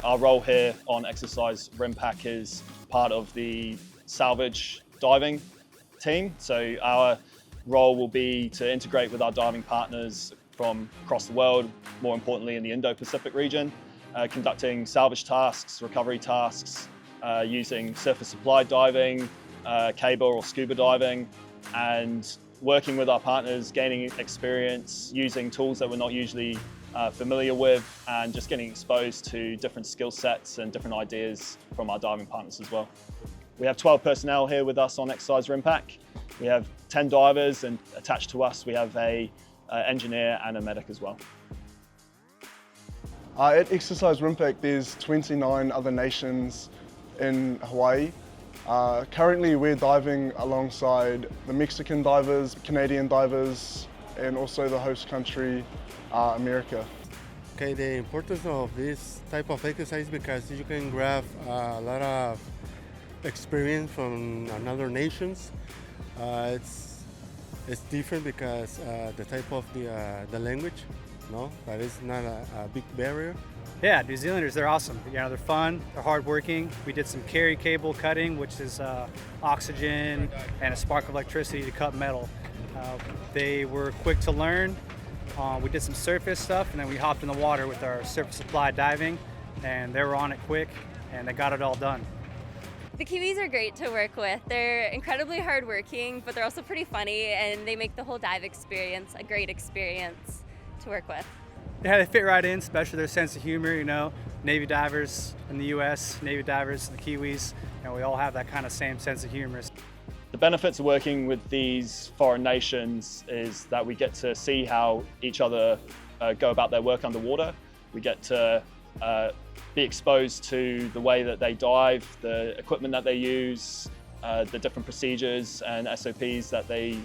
Our role here on Exercise RimPac is part of the salvage diving team. So our role will be to integrate with our diving partners from across the world, more importantly in the Indo-Pacific region, conducting salvage tasks, recovery tasks, using surface supply diving, cable or scuba diving, and working with our partners, gaining experience, using tools that we're not usually familiar with, and just getting exposed to different skill sets and different ideas from our diving partners as well. We have 12 personnel here with us on Exercise RimPac. We have 10 divers, and attached to us we have an engineer and a medic as well. At Exercise RimPac there's 29 other nations in Hawaii. Currently we're diving alongside the Mexican divers, Canadian divers, and also the host country, America. Okay, the importance of this type of exercise because you can grab a lot of experience from other nations. It's different because the type of the language, no, but it's not a big barrier. Yeah, New Zealanders, they're awesome. You know, they're fun, they're hardworking. We did some carry cable cutting, which is oxygen and a spark of electricity to cut metal. They were quick to learn. We did some surface stuff, and then we hopped in the water with our surface supply diving, and they were on it quick, and they got it all done. The Kiwis are great to work with. They're incredibly hardworking, but they're also pretty funny, and they make the whole dive experience a great experience to work with. Yeah, they fit right in, especially their sense of humor, you know. Navy divers in the US, Navy divers in the Kiwis, you know, we all have that kind of same sense of humor. The benefits of working with these foreign nations is that we get to see how each other go about their work underwater. We get to be exposed to the way that they dive, the equipment that they use, the different procedures and SOPs that they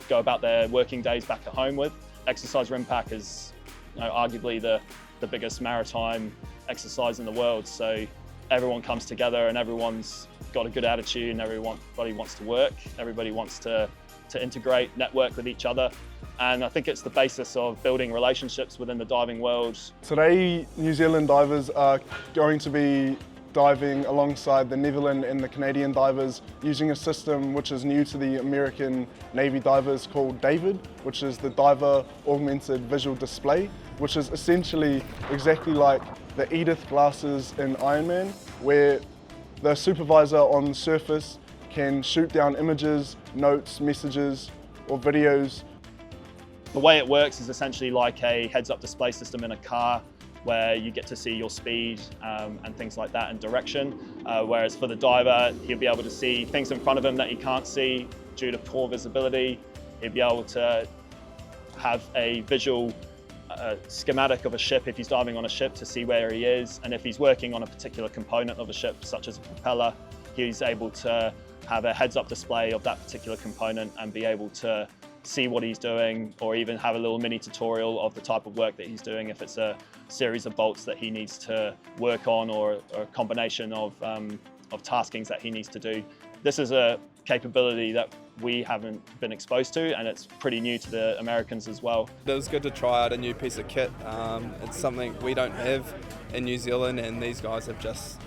go about their working days back at home with. Exercise RimPac is, you know, arguably the biggest maritime exercise in the world, so everyone comes together and everyone's got a good attitude and everybody wants to work, everybody wants to integrate, network with each other, and I think it's the basis of building relationships within the diving world. Today New Zealand divers are going to be diving alongside the Netherlands and the Canadian divers using a system which is new to the American Navy divers called DAVD, which is the Diver Augmented Visual Display, which is essentially exactly like the Edith glasses in Iron Man, where the supervisor on the surface can shoot down images, notes, messages, or videos. The way it works is essentially like a heads-up display system in a car, where you get to see your speed and things like that and direction. Whereas for the diver, he'll be able to see things in front of him that he can't see due to poor visibility. He'll be able to have a visual schematic of a ship if he's diving on a ship to see where he is. And if he's working on a particular component of a ship, such as a propeller, he's able to have a heads-up display of that particular component and be able to see what he's doing, or even have a little mini tutorial of the type of work that he's doing if it's a series of bolts that he needs to work on, or a combination of taskings that he needs to do. This is a capability that we haven't been exposed to, and it's pretty new to the Americans as well. It was good to try out a new piece of kit. It's something we don't have in New Zealand, and these guys have just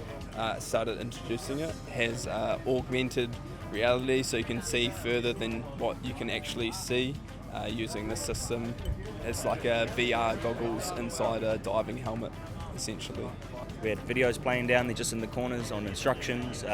started introducing it. It has augmented reality, so you can see further than what you can actually see using the system. It's like a VR goggles inside a diving helmet, essentially. We had videos playing down there just in the corners on instructions,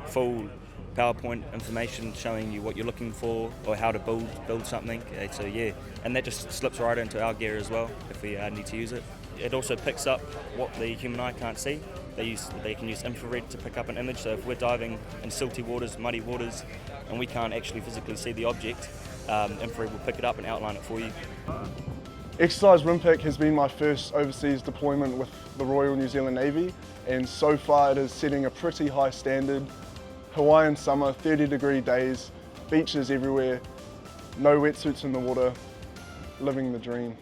full PowerPoint information showing you what you're looking for or how to build something. So yeah, and that just slips right into our gear as well if we need to use it. It also picks up what the human eye can't see. They can use infrared to pick up an image, so if we're diving in silty waters, muddy waters, and we can't actually physically see the object, infrared will pick it up and outline it for you. Exercise RimPac has been my first overseas deployment with the Royal New Zealand Navy, and so far it is setting a pretty high standard. Hawaiian summer, 30-degree days, beaches everywhere, no wetsuits in the water, living the dream.